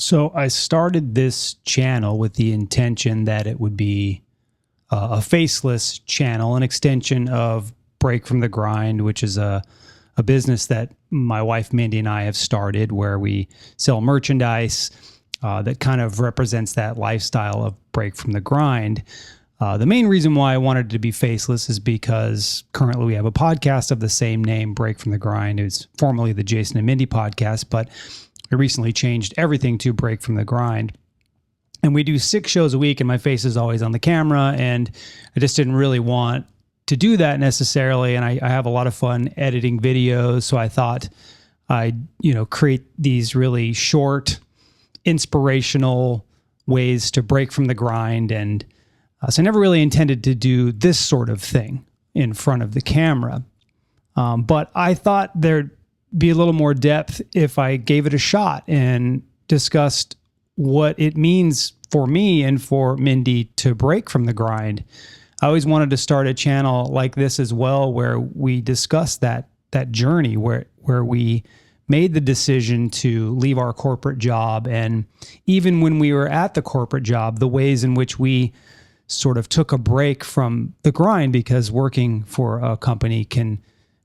So I started this channel with the intention that it would be a faceless channel, an extension of Break from the Grind, which is a business that my wife Mindy and I have started where we sell merchandise that kind of represents that lifestyle of break from the grind. The main reason why I wanted it to be faceless is because currently we have a podcast of the same name, Break from the Grind. It's formerly the Jason and Mindy podcast, but I recently changed everything to Break from the Grind. And we do 6 shows a week and my face is always on the camera, and I just didn't really want to do that necessarily. And I have a lot of fun editing videos. So I thought I'd, create these really short, inspirational ways to break from the grind. And so I never really intended to do this sort of thing in front of the camera. But I thought there'd be a little more depth if I gave it a shot and discussed what it means for me and for Mindy to break from the grind. I always wanted to start a channel like this as well, where we discuss that journey where we made the decision to leave our corporate job. And even when we were at the corporate job, the ways in which we sort of took a break from the grind, because working for a company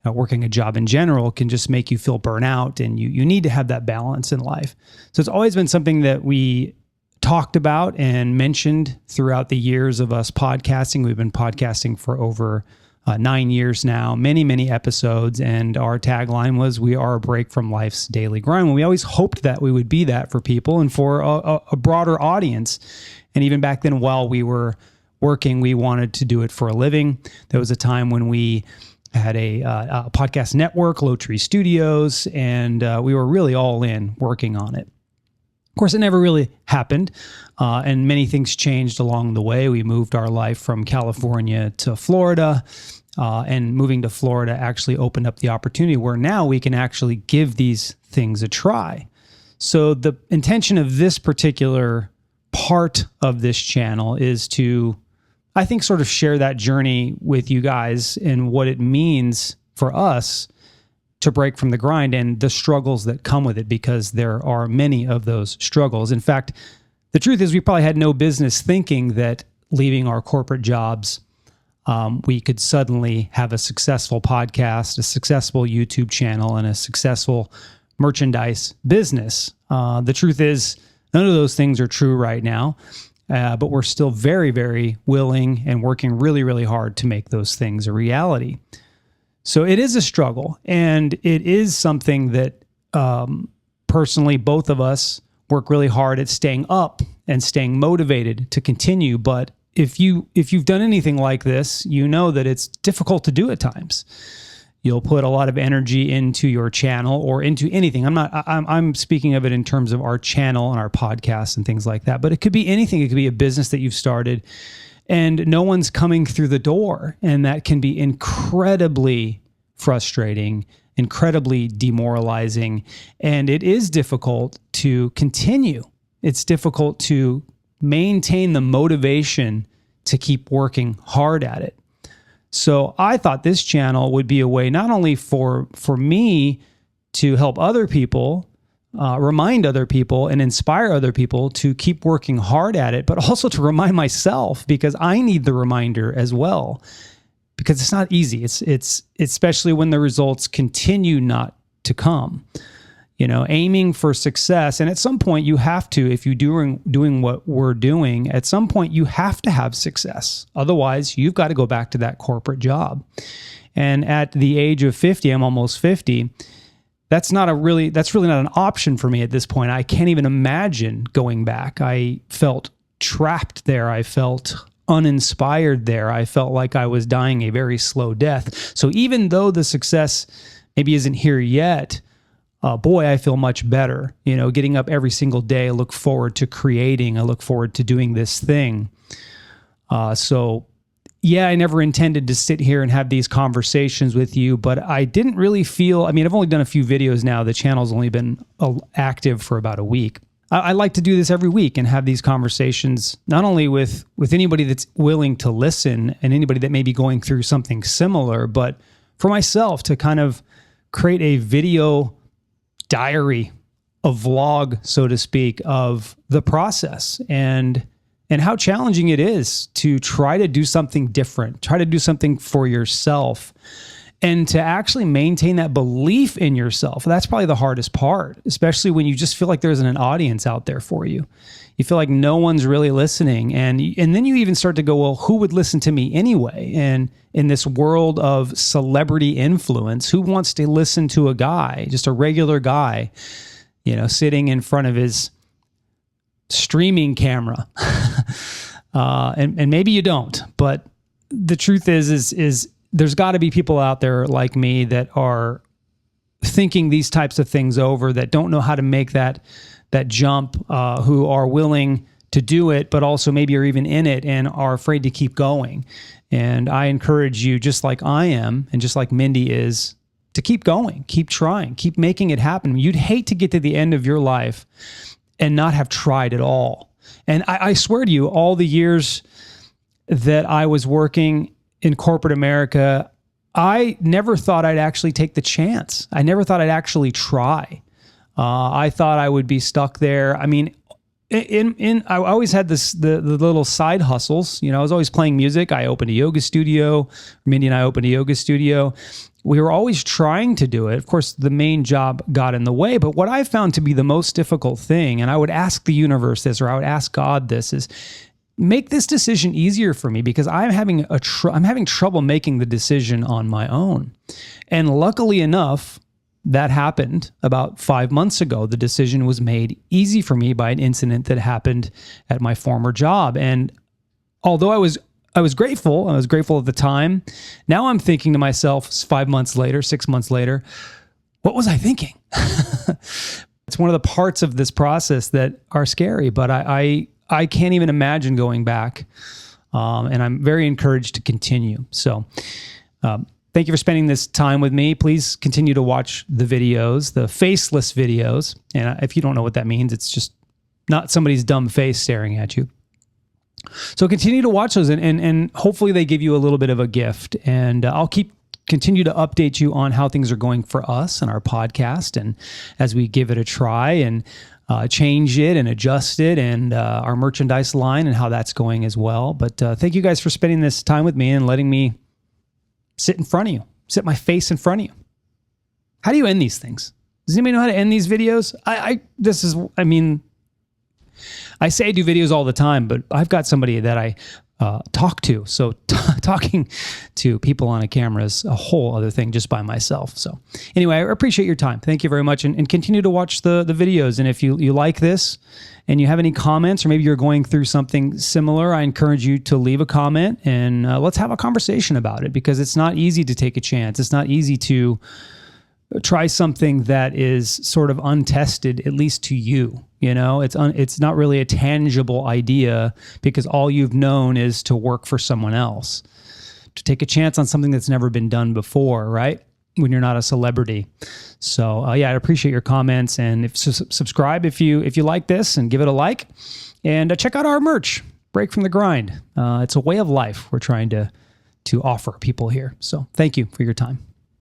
working a job in general can just make you feel burnout, and you need to have that balance in life. So it's always been something that we talked about and mentioned throughout the years of us podcasting. We've been podcasting for over 9 years now, many episodes. And our tagline was, "We are a break from life's daily grind." And we always hoped that we would be that for people and for a broader audience. And even back then, while we were working, we wanted to do it for a living. There was a time when we had a podcast network, Low Tree Studios, and we were really all in working on it. Of course, it never really happened, and many things changed along the way. We moved our life from California to Florida, and moving to Florida actually opened up the opportunity where now we can actually give these things a try. So the intention of this particular part of this channel is to, I think, sort of share that journey with you guys and what it means for us to break from the grind and the struggles that come with it, because there are many of those struggles. In fact, the truth is we probably had no business thinking that leaving our corporate jobs, we could suddenly have a successful podcast, a successful YouTube channel, and a successful merchandise business. The truth is none of those things are true right now. But we're still very, very willing and working really, really hard to make those things a reality. So it is a struggle, and it is something that personally both of us work really hard at staying up and staying motivated to continue. But if you've done anything like this, you know that it's difficult to do at times. You'll put a lot of energy into your channel or into anything. I'm speaking of it in terms of our channel and our podcasts and things like that, but it could be anything. It could be a business that you've started and no one's coming through the door. And that can be incredibly frustrating, incredibly demoralizing. And it is difficult to continue. It's difficult to maintain the motivation to keep working hard at it. So I thought this channel would be a way not only for me to help other people, remind other people and inspire other people to keep working hard at it, but also to remind myself, because I need the reminder as well, because it's not easy. It's especially when the results continue not to come. Aiming for success. And at some point you have to, if you're doing what we're doing, at some point you have to have success. Otherwise, you've got to go back to that corporate job. And at the age of 50, I'm almost 50, that's really not an option for me at this point. I can't even imagine going back. I felt trapped there. I felt uninspired there. I felt like I was dying a very slow death. So even though the success maybe isn't here yet, boy, I feel much better, getting up every single day. I look forward to creating. I look forward to doing this thing. So yeah, I never intended to sit here and have these conversations with you, but I didn't really feel, I've only done a few videos now. The channel's only been active for about a week. I like to do this every week and have these conversations, not only with anybody that's willing to listen and anybody that may be going through something similar, but for myself to kind of create a video diary a vlog, so to speak, of the process and how challenging it is to try to do something different, try to do something for yourself, and to actually maintain that belief in yourself. That's probably the hardest part, especially when you just feel like there isn't an audience out there for you. You feel like no one's really listening. And then you even start to go, well, who would listen to me anyway? And in this world of celebrity influence, who wants to listen to a guy, just a regular guy, sitting in front of his streaming camera? And maybe you don't, but the truth is there's got to be people out there like me that are thinking these types of things over, that don't know how to make that jump, who are willing to do it, but also maybe are even in it and are afraid to keep going. And I encourage you, just like I am, and just like Mindy is, to keep going, keep trying, keep making it happen. You'd hate to get to the end of your life and not have tried at all. And I swear to you, all the years that I was working in corporate America, I never thought I'd actually take the chance. I never thought I'd actually try. I thought I would be stuck there. I mean, I always had the little side hustles. I was always playing music. I opened a yoga studio. Mindy and I opened a yoga studio. We were always trying to do it. Of course, the main job got in the way. But what I found to be the most difficult thing, and I would ask the universe this, or I would ask God this, is make this decision easier for me, because I'm having trouble making the decision on my own. And luckily enough, that happened about 5 months ago. The decision was made easy for me by an incident that happened at my former job. And although I was grateful at the time, now I'm thinking to myself 5 months later, 6 months later, what was I thinking? It's one of the parts of this process that are scary, but I can't even imagine going back. And I'm very encouraged to continue. So, thank you for spending this time with me. Please continue to watch the videos, the faceless videos. And if you don't know what that means, it's just not somebody's dumb face staring at you. So continue to watch those, and hopefully they give you a little bit of a gift. And I'll continue to update you on how things are going for us and our podcast, and as we give it a try and change it and adjust it, and our merchandise line and how that's going as well. But thank you guys for spending this time with me and letting me sit in front of you, sit my face in front of you. How do you end these things? Does anybody know how to end these videos? I say I do videos all the time, but I've got somebody that I talk to. So talking to people on a camera is a whole other thing just by myself. So anyway, I appreciate your time. Thank you very much. And continue to watch the videos. And if you like this and you have any comments, or maybe you're going through something similar, I encourage you to leave a comment, and let's have a conversation about it, because it's not easy to take a chance. It's not easy to try something that is sort of untested, at least to you. It's not really a tangible idea, because all you've known is to work for someone else. To take a chance on something that's never been done before, right? When you're not a celebrity. So I appreciate your comments, and subscribe if you like this, and give it a like, and check out our merch, Break from the Grind. It's a way of life we're trying to offer people here. So thank you for your time.